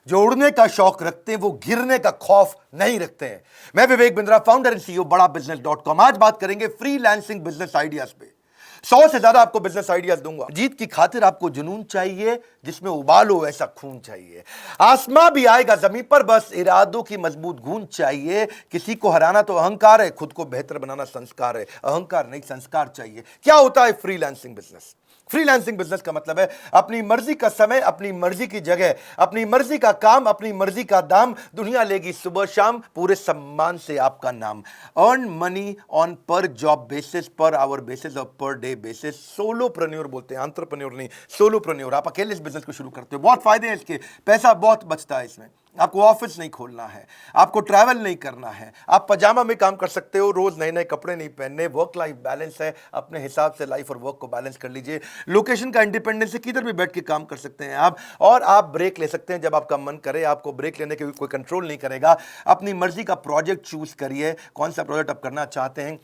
जो उड़ने का शौक रखते हैं वो गिरने का खौफ नहीं रखते हैं। मैं Vivek Bindra, founder and CEO बड़ा बिजनेस.com। आज बात करेंगे फ्रीलांसिंग बिजनेस आइडियाज पे। 100 से ज्यादा आपको बिजनेस आइडियाज दूंगा। जीत की खातिर आपको जुनून चाहिए, जिसमें उबाल हो ऐसा खून चाहिए। आसमां भी आएगा जमीन पर, बस इरादों की मजबूत गूंज चाहिए। किसी को हराना तो अहंकार है, खुद को बेहतर बनाना संस्कार है। अहंकार नहीं, संस्कार चाहिए। क्या होता है फ्रीलांसिंग बिजनेस? फ्रीलांसिंग बिजनेस का मतलब है अपनी मर्जी का समय, अपनी मर्जी की जगह, अपनी मर्जी का काम, अपनी मर्जी का दाम। दुनिया लेगी सुबह शाम, पूरे सम्मान से आपका नाम। अर्न मनी ऑन पर job basis, per hour basis और पर डे बेसिस। सोलोप्रेन्योर बोलते हैं, एंटरप्रेन्योर नहीं, सोलोप्रेन्योर। आप अकेले इस बिजनेस को शुरू करते हो, बहुत फायदे हैं इसके, पैसा बहुत बचता है इसमें। आपको ऑफिस नहीं खोलना है, आपको ट्रैवल नहीं करना है, आप पजामा में काम कर सकते हो, रोज नए नए कपड़े नहीं पहनने। वर्क लाइफ बैलेंस है, अपने हिसाब से लाइफ और वर्क को बैलेंस कर लीजिए। लोकेशन का इंडिपेंडेंस है, किधर भी बैठ के काम कर सकते हैं आप, और आप ब्रेक ले सकते हैं जब आपका मन करे। आपको ब्रेक लेने के कोई कंट्रोल नहीं करेगा। अपनी मर्जी का प्रोजेक्ट चूज करिए, कौन सा प्रोजेक्ट आप करना चाहते हैं।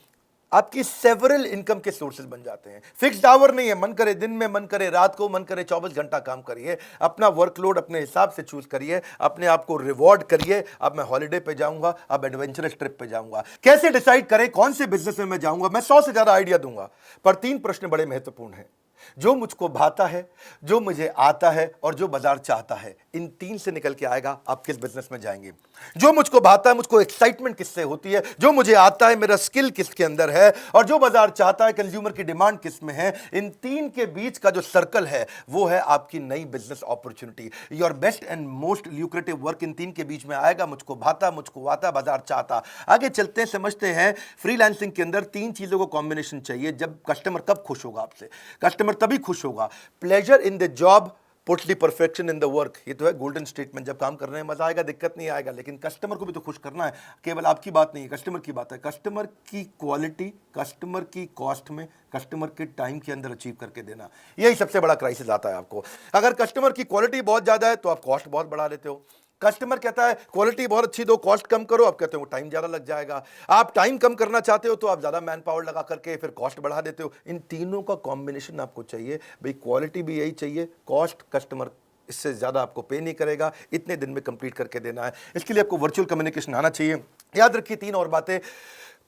आपकी सेवरल इनकम के सोर्सेज बन जाते हैं। फिक्स्ड आवर नहीं है, मन करे दिन में, मन करे रात को, मन करे 24 घंटा काम करिए। अपना वर्कलोड अपने हिसाब से चूज करिए, अपने आप को रिवॉर्ड करिए। अब मैं हॉलिडे पे जाऊंगा, अब एडवेंचरस ट्रिप पे जाऊंगा। कैसे डिसाइड करें कौन से बिजनेस में मैं जाऊंगा? मैं 100 से ज्यादा आइडिया दूंगा, पर 3 प्रश्न बड़े महत्वपूर्ण हैं। जो मुझको भाता है, जो मुझे आता है, और जो बाजार चाहता है। इन 3 से निकल के आएगा आप किस बिजनेस में जाएंगे। जो मुझको भाता है, मुझको एक्साइटमेंट किससे होती है, जो मुझे आता है, मेरा स्किल किसके अंदर है, और जो बाजार चाहता है, कंज्यूमर की डिमांड किस में है। इन 3 के बीच का जो सर्कल है वो है आपकी नई business opportunity. Your best and most lucrative work in 3 के बीच में आएगा। मुझको भाता, मुझको आता, बाजार चाहता। आगे चलते हैं, समझते हैं। फ्रीलांसिंग के अंदर 3 चीजों को कॉम्बिनेशन चाहिए। जब कस्टमर कब खुश होगा आपसे? कस्टमर तभी खुश होगा। Pleasure in the job puts the perfection in the work. ये तो है गोल्डन स्टेटमेंट। जब काम करने में मजा आएगा, दिक्कत नहीं आएगा, लेकिन कस्टमर को भी तो खुश करना है। केवल आपकी बात नहीं है, कस्टमर की बात है। कस्टमर की क्वालिटी, कस्टमर की कॉस्ट में, कस्टमर के टाइम के अंदर अचीव करके देना, यही सबसे बड़ा क्राइसिस आता है आपको। अगर कस्टमर की क्वालिटी बहुत ज्यादा है तो आप कॉस्ट बहुत बढ़ा लेते हो। कस्टमर कहता है क्वालिटी बहुत अच्छी दो, कॉस्ट कम करो, आप कहते हो टाइम ज्यादा लग जाएगा। आप टाइम कम करना चाहते हो तो आप ज्यादा मैन पावर लगा करके फिर कॉस्ट बढ़ा देते हो। इन तीनों का कॉम्बिनेशन आपको चाहिए भाई। क्वालिटी भी यही चाहिए, कॉस्ट, कस्टमर इससे ज्यादा आपको पे नहीं करेगा, इतने दिन में कंप्लीट करके देना है। इसके लिए आपको वर्चुअल कम्युनिकेशन आना चाहिए। याद रखिए 3 और बातें।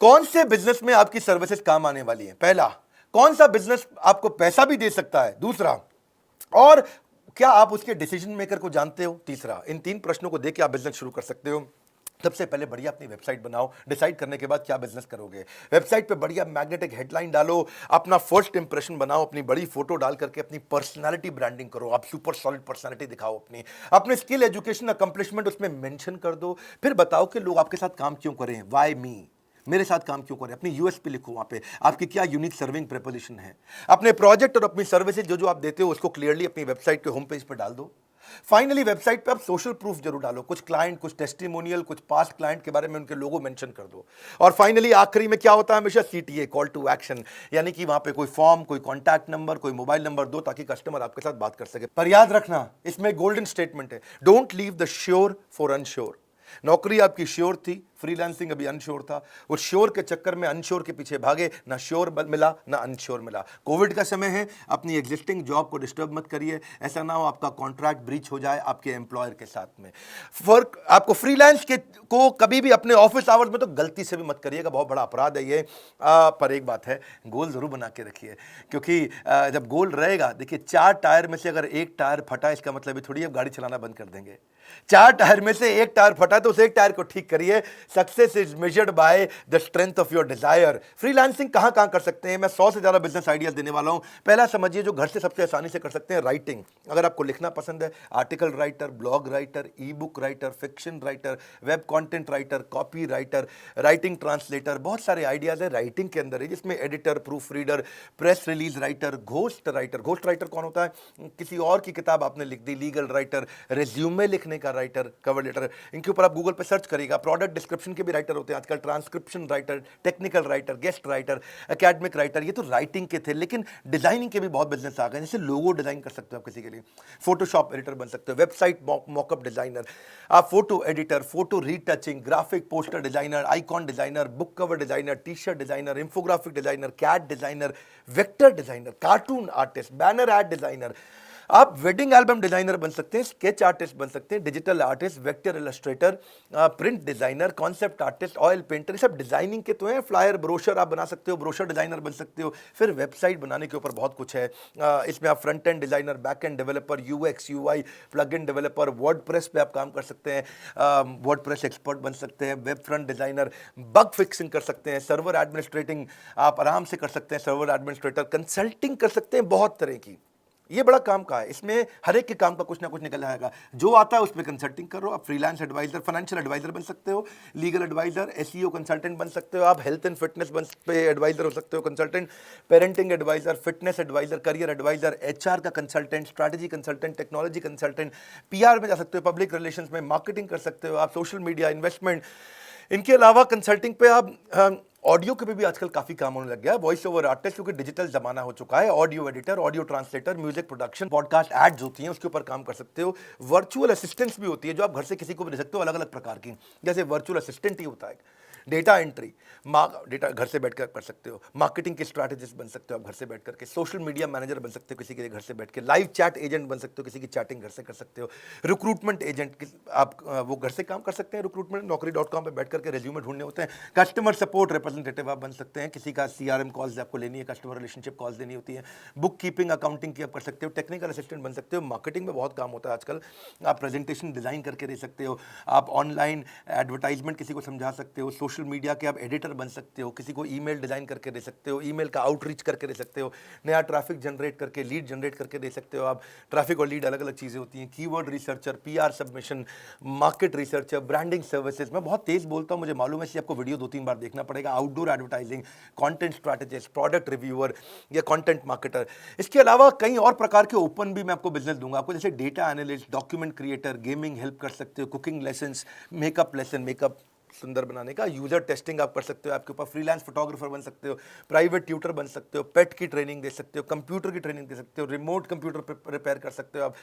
कौन से बिजनेस में आपकी सर्विसेज काम आने वाली है? पहला, कौन सा बिजनेस आपको पैसा भी दे सकता है? दूसरा, और क्या आप उसके डिसीजन मेकर को जानते हो? तीसरा। इन 3 प्रश्नों को देख के आप बिजनेस शुरू कर सकते हो। सबसे पहले बढ़िया अपनी वेबसाइट बनाओ। डिसाइड करने के बाद क्या बिजनेस करोगे, वेबसाइट पे बढ़िया मैग्नेटिक हेडलाइन डालो, अपना फर्स्ट इंप्रेशन बनाओ, अपनी बड़ी फोटो डाल करके अपनी पर्सनालिटी ब्रांडिंग करो। आप सुपर सॉलिड पर्सनालिटी दिखाओ अपने स्किल, एजुकेशन, अकम्प्लिशमेंट उसमें मेंशन कर दो। फिर बताओ कि लोग आपके साथ काम क्यों करें, व्हाई मी, मेरे साथ काम क्यों करें। अपनी यूएसपी लिखो, वहां पे आपकी क्या यूनिक सर्विंग प्रोपोजिशन है। अपने प्रोजेक्ट और अपनी सर्विसेज जो आप देते हो उसको क्लियरली अपनी वेबसाइट के होम पेज पर डाल दो। फाइनली वेबसाइट पे आप सोशल प्रूफ जरूर डालो, कुछ क्लाइंट, कुछ टेस्टिमोनियल, कुछ पास्ट क्लाइंट के बारे में उनके लोगो मेंशन कर दो। और फाइनली आखिरी में क्या होता है हमेशा? सीटीए, कॉल टू एक्शन, यानी कि वहां पे कोई फॉर्म, कोई कॉन्टैक्ट नंबर, कोई मोबाइल नंबर दो ताकि कस्टमर आपके साथ बात कर सके। पर याद रखना, इसमें गोल्डन स्टेटमेंट है, don't leave the sure for unsure. नौकरी आपकी श्योर थी, फ्रीलांसिंग अभी अनश्योर था। उस श्योर के चक्कर में अनश्योर के पीछे भागे, ना श्योर मिला ना अनश्योर मिला। कोविड का समय है, अपनी एग्जिस्टिंग जॉब को डिस्टर्ब मत करिए। ऐसा ना हो आपका कॉन्ट्रैक्ट ब्रीच हो जाए आपके एम्प्लॉयर के साथ में। फर्क आपको फ्रीलांस के को कभी भी अपने ऑफिस आवर्स में तो गलती से भी मत करिएगा, बहुत बड़ा अपराध है ये। पर एक बात है, गोल जरूर बना के रखिए, क्योंकि जब गोल रहेगा, देखिए 4 टायर में से अगर 1 टायर फटा, इसका मतलब थोड़ी आप गाड़ी चलाना बंद कर देंगे। 4 टायर में से 1 टायर फटा तो उस 1 टायर को ठीक करिए। Success is measured by the strength of your desire. Freelancing कहां कहां कर सकते हैं? मैं 100 से ज्यादा बिजनेस आइडियाज देने वाला हूं। पहला समझिए, जो घर से सबसे आसानी से कर सकते हैं, राइटिंग। अगर आपको लिखना पसंद है, आर्टिकल राइटर, ब्लॉग राइटर, ई book writer, fiction writer, web content writer, copy writer, writing translator, बहुत सारे आइडियाज है राइटिंग के अंदर, जिसमें editor, proof reader, press release writer, ghost writer. Ghost writer कौन होता है? किसी और की किताब आपने लिख दी। लीगल राइटर, रेज्यूमे लिखने का राइटर, कवर लेटर, इनके ऊपर आप गूगल पे सर्च करिएगा। प्रोडक्ट डिस्क्रिप्शन के भी राइटर होते हैं आजकल, transcription writer, technical writer, guest writer, academic writer. ये तो राइटिंग के थे, लेकिन डिजाइनिंग के भी बहुत बिजनेस आ गए। जैसे लोगो डिजाइन कर सकते हो आप किसी के लिए, फोटोशॉप एडिटर बन सकते हो, वेबसाइट मॉकअप डिजाइनर, आप photo editor, photo retouching, graphic poster designer, icon designer, book cover designer, T shirt designer, infographic designer, cat designer, vector designer, cartoon artist, banner ad designer, आप wedding album designer बन सकते हैं, sketch artist बन सकते हैं, digital artist, vector illustrator, print designer, concept artist, oil painter, ये सब designing के तो हैं। फ्लायर, ब्रोशर आप बना सकते हो, ब्रोशर डिजाइनर बन सकते हो। फिर वेबसाइट बनाने के ऊपर बहुत कुछ है। इसमें आप front end designer, back end developer, UX UI, plug in developer, WordPress पे आप काम कर सकते हैं, वर्डप्रेस एक्सपर्ट बन सकते हैं, web front designer, bug fixing कर सकते हैं, सर्वर एडमिनिस्ट्रेटिंग आप आराम से कर सकते हैं, सर्वर एडमिनिस्ट्रेटर, कंसल्टिंग कर सकते हैं, बहुत तरह की। ये बड़ा काम का है, इसमें हर एक के काम का कुछ ना कुछ निकल आएगा। जो आता है उसमें कंसल्टिंग करो। आप फ्रीलांस एडवाइजर, फाइनेंशियल एडवाइजर बन सकते हो, लीगल एडवाइजर, एसईओ कंसल्टेंट बन सकते हो, आप हेल्थ एंड फिटनेस पे एडवाइजर हो सकते हो, consultant, parenting advisor, fitness advisor, career advisor, HR का consultant, strategy consultant, technology consultant, PR में जा सकते हो, पब्लिक रिलेशंस में, मार्केटिंग कर सकते हो आप, सोशल मीडिया, इन्वेस्टमेंट। इनके अलावा कंसल्टिंग पे आप ऑडियो के भी आजकल काफी काम होने लग गया है। वॉइस ओवर आर्टिस्ट, क्योंकि डिजिटल जमाना हो चुका है, audio editor, audio translator, music production, podcast ads होती हैं, उसके ऊपर काम कर सकते हो। वर्चुअल असिस्टेंट्स भी होती है जो आप घर से किसी को भी दे सकते हो, अलग अलग प्रकार की। जैसे वर्चुअल असिस्टेंट ही होता है, डेटा एंट्री, डेटा घर से बैठकर कर सकते हो, मार्केटिंग के स्ट्रैटेजिस्ट बन सकते हो आप घर से बैठ करके, सोशल मीडिया मैनेजर बन सकते हो किसी के घर से बैठ के, लाइव चैट एजेंट बन सकते हो, किसी की चैटिंग घर से कर सकते हो, रिक्रूटमेंट एजेंट आप वो घर से काम कर सकते हैं, रिक्रूटमेंट naukri.com पे बैठ करके रेज्यूमे ढूंढने होते हैं। कस्टमर सपोर्ट रिप्रेजेंटेटिव आप बन सकते हैं, किसी का सीआरएम कॉल्स आपको लेनी है, कस्टमर रिलेशनशिप कॉल्स देनी होती है, बुक कीपिंग, अकाउंटिंग की आप कर सकते हो, टेक्निकल असिस्टेंट बन सकते हो, मार्केटिंग में बहुत काम होता है आजकल, आप प्रेजेंटेशन डिजाइन करके दे सकते हो, आप ऑनलाइन एडवर्टाइजमेंट किसी को समझा सकते हो, सोशल मीडिया के आप एडिटर बन सकते हो, किसी को ईमेल डिजाइन करके दे सकते हो, ईमेल का आउटरीच करके दे सकते हो, नया ट्रैफिक जनरेट करके, लीड जनरेट करके दे सकते हो आप। ट्रैफिक और लीड अलग अलग चीज़ें होती हैं। Keyword researcher, PR submission, market researcher, branding services. मैं बहुत तेज बोलता हूँ, मुझे मालूम है, इसलिए आपको वीडियो 2-3 बार देखना पड़ेगा। Outdoor advertising, content strategist, product reviewer या कंटेंट मार्केटर। इसके अलावा कई और प्रकार के ओपन भी मैं आपको बिजनेस दूंगा आपको, जैसे data analyst, document creator, gaming help कर सकते हो, cooking lessons, makeup lesson, makeup सुंदर बनाने का, यूजर टेस्टिंग आप कर सकते हो, आपके ऊपर फ्रीलांस फोटोग्राफर बन सकते हो, प्राइवेट ट्यूटर बन सकते हो, पेट की ट्रेनिंग दे सकते हो, कंप्यूटर की ट्रेनिंग दे सकते हो, रिमोट कंप्यूटर रिपेयर कर सकते हो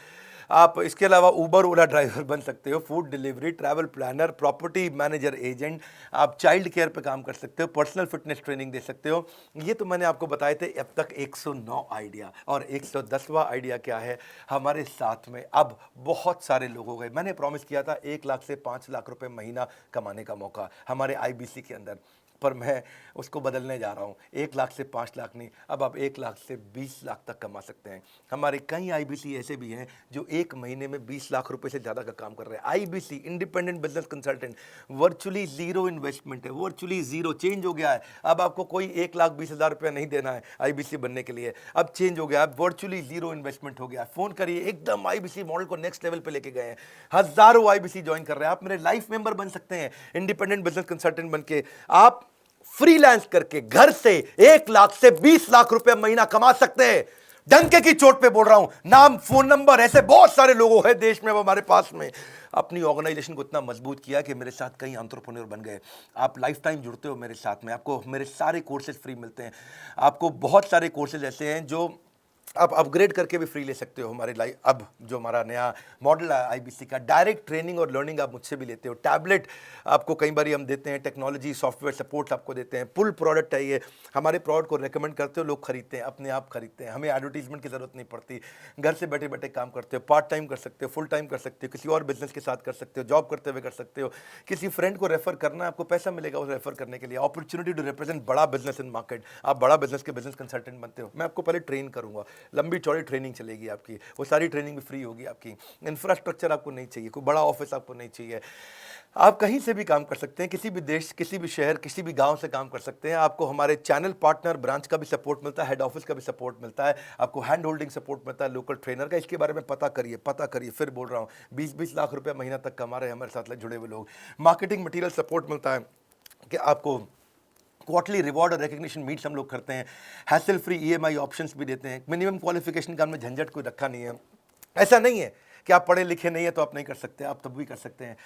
आप इसके अलावा उबर ओला ड्राइवर बन सकते हो, food delivery, travel planner, property manager agent, आप चाइल्ड केयर पे काम कर सकते हो, पर्सनल फिटनेस ट्रेनिंग दे सकते हो। ये तो मैंने आपको बताए थे अब तक 109 आइडिया, और 110वां आइडिया क्या है हमारे साथ में। अब बहुत सारे लोग हो गए, मैंने प्रॉमिस किया था 1 लाख से 5 लाख रुपए महीना कमाने का मौका हमारे आईबीसी के अंदर, पर मैं उसको बदलने जा रहा हूँ। 1 लाख से 5 लाख नहीं, अब आप 1 लाख से 20 लाख तक कमा सकते हैं। हमारे कई आईबीसी ऐसे भी हैं जो एक महीने में 20 लाख रुपए से ज़्यादा का काम कर रहे हैं। IBC, independent business consultant, virtually zero investment है, वर्चुअली जीरो। चेंज हो गया है, अब आपको कोई 1,20,000 रुपया नहीं देना है आईबीसी बनने के लिए, अब चेंज हो गया, अब वर्चुअली जीरो इन्वेस्टमेंट हो गया। फोन करिए, एकदम आईबीसी मॉडल को नेक्स्ट लेवल पे लेके गए हैं, हजारों आईबीसी ज्वाइन कर रहे हैं। आप मेरे लाइफ मेंबर बन सकते हैं, इंडिपेंडेंट बिजनेस कंसल्टेंट बन के आप फ्रीलांस करके घर से 1 लाख से 20 लाख रुपए महीना कमा सकते हैं। डंके की चोट पे बोल रहा हूं, नाम, फोन नंबर, ऐसे बहुत सारे लोग हैं देश में, वो हमारे पास में अपनी ऑर्गेनाइजेशन को इतना मजबूत किया कि मेरे साथ कई एंटरप्रेन्योर बन गए। आप लाइफ टाइम जुड़ते हो मेरे साथ में, आपको मेरे सारे कोर्सेज फ्री मिलते हैं। आपको बहुत सारे कोर्सेज ऐसे हैं जो आप अपग्रेड करके भी फ्री ले सकते हो हमारे लाइफ। अब जो हमारा नया मॉडल है आईबीसी का, डायरेक्ट ट्रेनिंग और लर्निंग आप मुझसे भी लेते हो, टैबलेट आपको कई बार हम देते हैं, टेक्नोलॉजी सॉफ्टवेयर सपोर्ट आपको देते हैं, पुल प्रोडक्ट है ये, हमारे प्रोडक्ट को रेकमेंड करते हो, लोग खरीदते हैं, अपने आप खरीदते हैं, हमें एडवर्टीजमेंट की जरूरत नहीं पड़ती, घर से बैठे बैठे काम करते हो, पार्ट टाइम कर सकते हो, फुल टाइम कर सकते हो, किसी और बिजनेस के साथ कर सकते हो, जॉब करते हुए कर सकते हो, किसी फ्रेंड को रेफर करना, आपको पैसा मिलेगा उसे रेफर करने के लिए, अपॉर्चुनिटी टू रिप्रेजेंट बड़ा बिजनेस इन मार्केट, आप बड़ा बिजनेस के बिजनेस कंसल्टेंट बनते हो, मैं आपको पहले ट्रेन करूंगा, लंबी चौड़ी ट्रेनिंग चलेगी आपकी, वो सारी ट्रेनिंग भी फ्री होगी आपकी। इंफ्रास्ट्रक्चर आपको नहीं चाहिए, कोई बड़ा ऑफिस आपको नहीं चाहिए, आप कहीं से भी काम कर सकते हैं, किसी भी देश, किसी भी शहर, किसी भी गांव से काम कर सकते हैं। आपको हमारे चैनल पार्टनर ब्रांच का भी सपोर्ट मिलता है, हेड ऑफिस का भी सपोर्ट मिलता है, आपको हैंड होल्डिंग सपोर्ट मिलता है, लोकल ट्रेनर का। इसके बारे में पता करिए, फिर बोल रहा हूँ, 20-20 लाख रुपए महीना तक कमा रहे हैं हमारे साथ जुड़े हुए लोग। मार्केटिंग मटीरियल सपोर्ट मिलता है कि आपको क्वार्टरली रिवॉर्ड और रिकग्निशन मीट्स हम लोग करते हैं, हैसल फ्री ईएमआई ऑप्शंस भी देते हैं, मिनिमम क्वालिफिकेशन का हमने झंझट कोई रखा नहीं है। ऐसा नहीं है कि आप पढ़े लिखे नहीं है तो आप नहीं कर सकते, आप तब भी कर सकते हैं।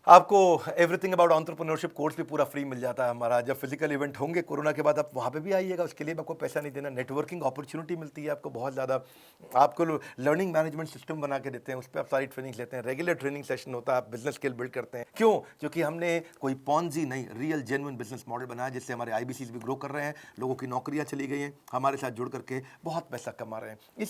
आपको एवरीथिंग अबाउट एंटरप्रेन्योरशिप कोर्स भी पूरा फ्री मिल जाता है हमारा। जब फिजिकल इवेंट होंगे कोरोना के बाद, आप वहाँ पे भी आइएगा, उसके लिए आपको पैसा नहीं देना। नेटवर्किंग अपॉर्चुनिटी मिलती है आपको बहुत ज़्यादा, आपको लर्निंग मैनेजमेंट सिस्टम बना के देते हैं, उस पर आप सारी ट्रेनिंग लेते हैं, रेगुलर ट्रेनिंग सेशन होता है, आप बिजनेस स्किल बिल्ड करते हैं। क्यों? क्योंकि हमने कोई पॉन्जी नहीं, रियल जेन्युइन बिजनेस मॉडल बनाया, जिससे हमारे आईबीसीज भी ग्रो कर रहे हैं, लोगों की नौकरियाँ चली गई हैं, हमारे साथ जुड़ करके बहुत पैसा कमा रहे हैं। इस